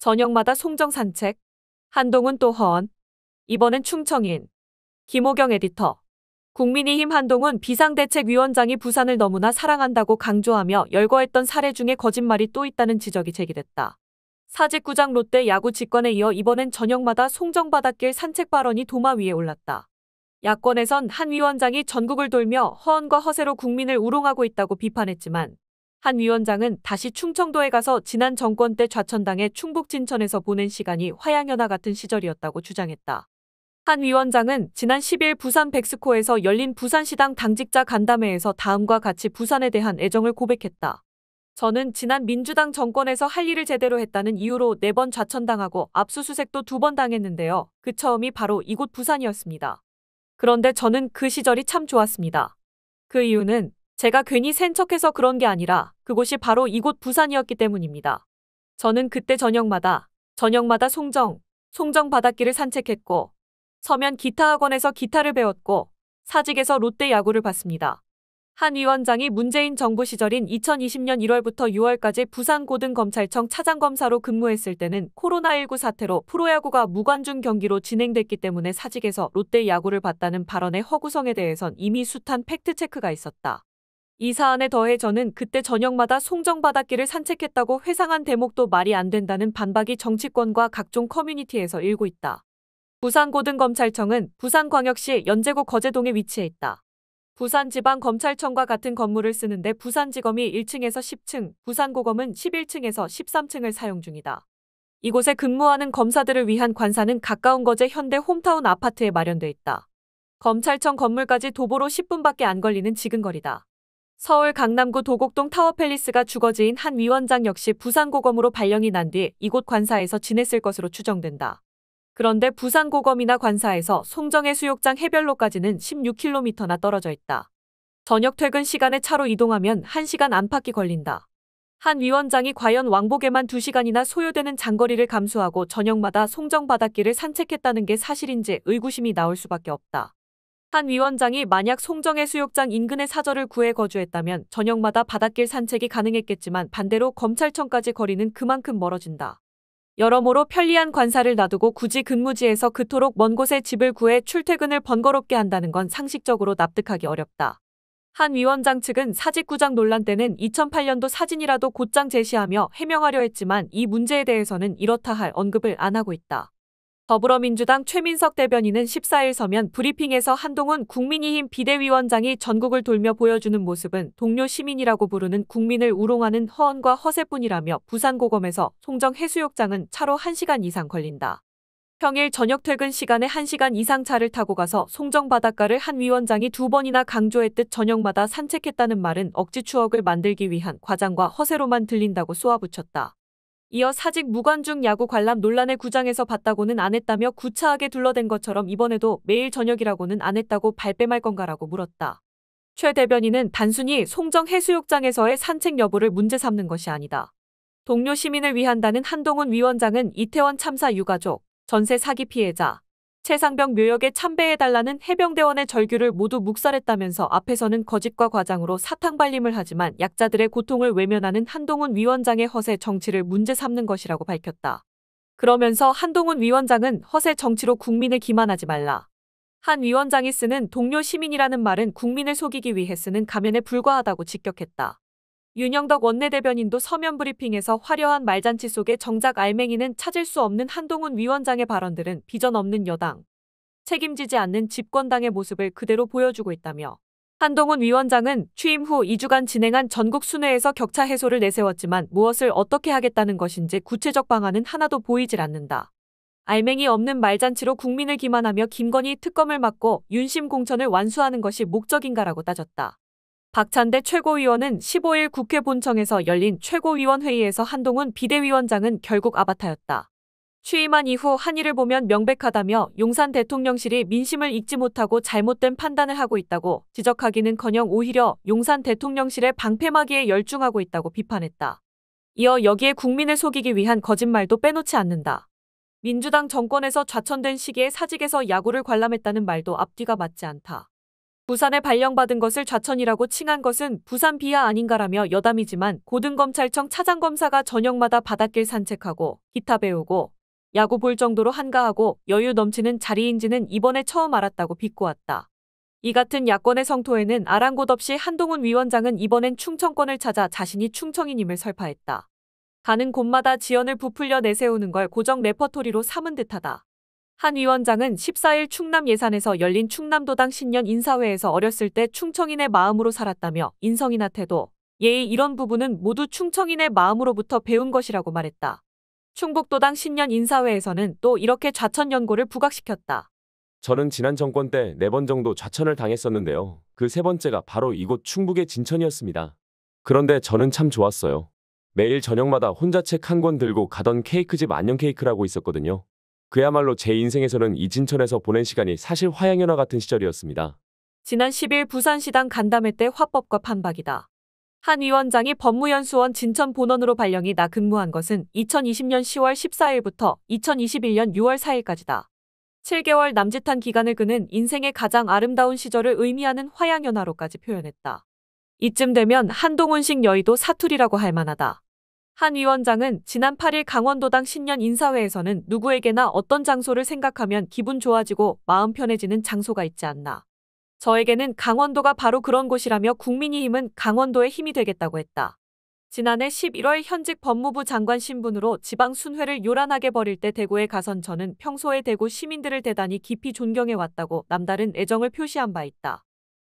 저녁마다 송정 산책. 한동훈 또 허언. 이번엔 충청인. 김호경 에디터. 국민의힘 한동훈 비상대책위원장이 부산을 너무나 사랑한다고 강조하며 열거했던 사례 중에 거짓말이 또 있다는 지적이 제기됐다. 사직구장 롯데 야구 직관에 이어 이번엔 저녁마다 송정 바닷길 산책 발언이 도마 위에 올랐다. 야권에선 한 위원장이 전국을 돌며 허언과 허세로 국민을 우롱하고 있다고 비판했지만 한 위원장은 다시 충청도에 가서 지난 정권 때 좌천당해 충북 진천에서 보낸 시간이 화양연화 같은 시절이었다고 주장했다. 한 위원장은 지난 10일 부산 백스코에서 열린 부산시당 당직자 간담회에서 다음과 같이 부산에 대한 애정을 고백했다. 저는 지난 민주당 정권에서 할 일을 제대로 했다는 이유로 4번 좌천당하고 압수수색도 2번 당했는데요. 그 처음이 바로 이곳 부산이었습니다. 그런데 저는 그 시절이 참 좋았습니다. 그 이유는 제가 괜히 센 척해서 그런 게 아니라 그곳이 바로 이곳 부산이었기 때문입니다. 저는 그때 저녁마다 송정 바닷길을 산책했고 서면 기타 학원에서 기타를 배웠고 사직에서 롯데 야구를 봤습니다. 한 위원장이 문재인 정부 시절인 2020년 1월부터 6월까지 부산고등검찰청 차장검사로 근무했을 때는 코로나19 사태로 프로야구가 무관중 경기로 진행됐기 때문에 사직에서 롯데 야구를 봤다는 발언의 허구성에 대해선 이미 숱한 팩트체크가 있었다. 이 사안에 더해 저는 그때 저녁마다 송정 바닷길을 산책했다고 회상한 대목도 말이 안 된다는 반박이 정치권과 각종 커뮤니티에서 일고 있다. 부산고등검찰청은 부산광역시 연제구 거제동에 위치해 있다. 부산지방검찰청과 같은 건물을 쓰는데 부산지검이 1층에서 10층, 부산고검은 11층에서 13층을 사용 중이다. 이곳에 근무하는 검사들을 위한 관사는 가까운 거제 현대 홈타운 아파트에 마련돼 있다. 검찰청 건물까지 도보로 10분밖에 안 걸리는 지근거리다. 서울 강남구 도곡동 타워팰리스가 주거지인 한 위원장 역시 부산고검으로 발령이 난 뒤 이곳 관사에서 지냈을 것으로 추정된다. 그런데 부산고검이나 관사에서 송정해수욕장 해변로까지는 16km나 떨어져 있다. 저녁 퇴근 시간에 차로 이동하면 1시간 안팎이 걸린다. 한 위원장이 과연 왕복에만 2시간이나 소요되는 장거리를 감수하고 저녁마다 송정 바닷길을 산책했다는 게 사실인지 의구심이 나올 수밖에 없다. 한 위원장이 만약 송정해수욕장 인근에 사저를 구해 거주했다면 저녁마다 바닷길 산책이 가능했겠지만 반대로 검찰청까지 거리는 그만큼 멀어진다. 여러모로 편리한 관사를 놔두고 굳이 근무지에서 그토록 먼 곳에 집을 구해 출퇴근을 번거롭게 한다는 건 상식적으로 납득하기 어렵다. 한 위원장 측은 사직구장 논란 때는 2008년도 사진이라도 곧장 제시하며 해명하려 했지만 이 문제에 대해서는 이렇다 할 언급을 안 하고 있다. 더불어민주당 최민석 대변인은 14일 서면 브리핑에서 한동훈 국민의힘 비대위원장이 전국을 돌며 보여주는 모습은 동료 시민이라고 부르는 국민을 우롱하는 허언과 허세뿐이라며 부산고검에서 송정해수욕장은 차로 1시간 이상 걸린다. 평일 저녁 퇴근 시간에 1시간 이상 차를 타고 가서 송정 바닷가를 한 위원장이 2번이나 강조했듯 저녁마다 산책했다는 말은 억지 추억을 만들기 위한 과장과 허세로만 들린다고 쏘아붙였다. 이어 사직 무관중 야구 관람 논란의 구장에서 봤다고는 안 했다며 구차하게 둘러댄 것처럼 이번에도 매일 저녁이라고는 안 했다고 발뺌할 건가라고 물었다. 최 대변인은 단순히 송정 해수욕장에서의 산책 여부를 문제 삼는 것이 아니다. 동료 시민을 위한다는 한동훈 위원장은 이태원 참사 유가족, 전세 사기 피해자, 최상병 묘역에 참배해달라는 해병대원의 절규를 모두 묵살했다면서 앞에서는 거짓과 과장으로 사탕발림을 하지만 약자들의 고통을 외면하는 한동훈 위원장의 허세 정치를 문제 삼는 것이라고 밝혔다. 그러면서 한동훈 위원장은 허세 정치로 국민을 기만하지 말라. 한 위원장이 쓰는 동료 시민이라는 말은 국민을 속이기 위해 쓰는 가면에 불과하다고 직격했다. 윤영덕 원내대변인도 서면 브리핑에서 화려한 말잔치 속에 정작 알맹이는 찾을 수 없는 한동훈 위원장의 발언들은 비전 없는 여당, 책임지지 않는 집권당의 모습을 그대로 보여주고 있다며 한동훈 위원장은 취임 후 2주간 진행한 전국 순회에서 격차 해소를 내세웠지만 무엇을 어떻게 하겠다는 것인지 구체적 방안은 하나도 보이질 않는다. 알맹이 없는 말잔치로 국민을 기만하며 김건희 특검을 막고 윤심 공천을 완수하는 것이 목적인가라고 따졌다. 박찬대 최고위원은 15일 국회 본청에서 열린 최고위원회의에서 한동훈 비대위원장은 결국 아바타였다. 취임한 이후 한 일을 보면 명백하다며 용산 대통령실이 민심을 읽지 못하고 잘못된 판단을 하고 있다고 지적하기는커녕 오히려 용산 대통령실의 방패막이에 열중하고 있다고 비판했다. 이어 여기에 국민을 속이기 위한 거짓말도 빼놓지 않는다. 민주당 정권에서 좌천된 시기에 사직에서 야구를 관람했다는 말도 앞뒤가 맞지 않다. 부산에 발령받은 것을 좌천이라고 칭한 것은 부산 비하 아닌가라며 여담이지만 고등검찰청 차장검사가 저녁마다 바닷길 산책하고 기타 배우고 야구 볼 정도로 한가하고 여유 넘치는 자리인지는 이번에 처음 알았다고 비꼬았다. 이 같은 야권의 성토에는 아랑곳 없이 한동훈 위원장은 이번엔 충청권을 찾아 자신이 충청인임을 설파했다. 가는 곳마다 지연을 부풀려 내세우는 걸 고정 레퍼토리로 삼은 듯하다. 한 위원장은 14일 충남 예산에서 열린 충남도당 신년 인사회에서 어렸을 때 충청인의 마음으로 살았다며 인성이나 태도, 예의 이런 부분은 모두 충청인의 마음으로부터 배운 것이라고 말했다. 충북도당 신년 인사회에서는 또 이렇게 좌천 연고를 부각시켰다. 저는 지난 정권 때 4번 정도 좌천을 당했었는데요. 그 3번째가 바로 이곳 충북의 진천이었습니다. 그런데 저는 참 좋았어요. 매일 저녁마다 혼자 책 한 권 들고 가던 케이크집 안녕케이크라고 있었거든요. 그야말로 제 인생에서는 이 진천에서 보낸 시간이 사실 화양연화 같은 시절이었습니다. 지난 10일 부산시당 간담회 때 화법과 판박이다. 한 위원장이 법무연수원 진천 본원으로 발령이 나 근무한 것은 2020년 10월 14일부터 2021년 6월 4일까지다. 7개월 남짓한 기간을 그는 인생의 가장 아름다운 시절을 의미하는 화양연화로까지 표현했다. 이쯤 되면 한동훈식 여의도 사투리라고 할 만하다. 한 위원장은 지난 8일 강원도당 신년 인사회에서는 누구에게나 어떤 장소를 생각하면 기분 좋아지고 마음 편해지는 장소가 있지 않나. 저에게는 강원도가 바로 그런 곳이라며 국민의힘은 강원도의 힘이 되겠다고 했다. 지난해 11월 현직 법무부 장관 신분으로 지방 순회를 요란하게 벌일 때 대구에 가선 저는 평소에 대구 시민들을 대단히 깊이 존경해왔다고 남다른 애정을 표시한 바 있다.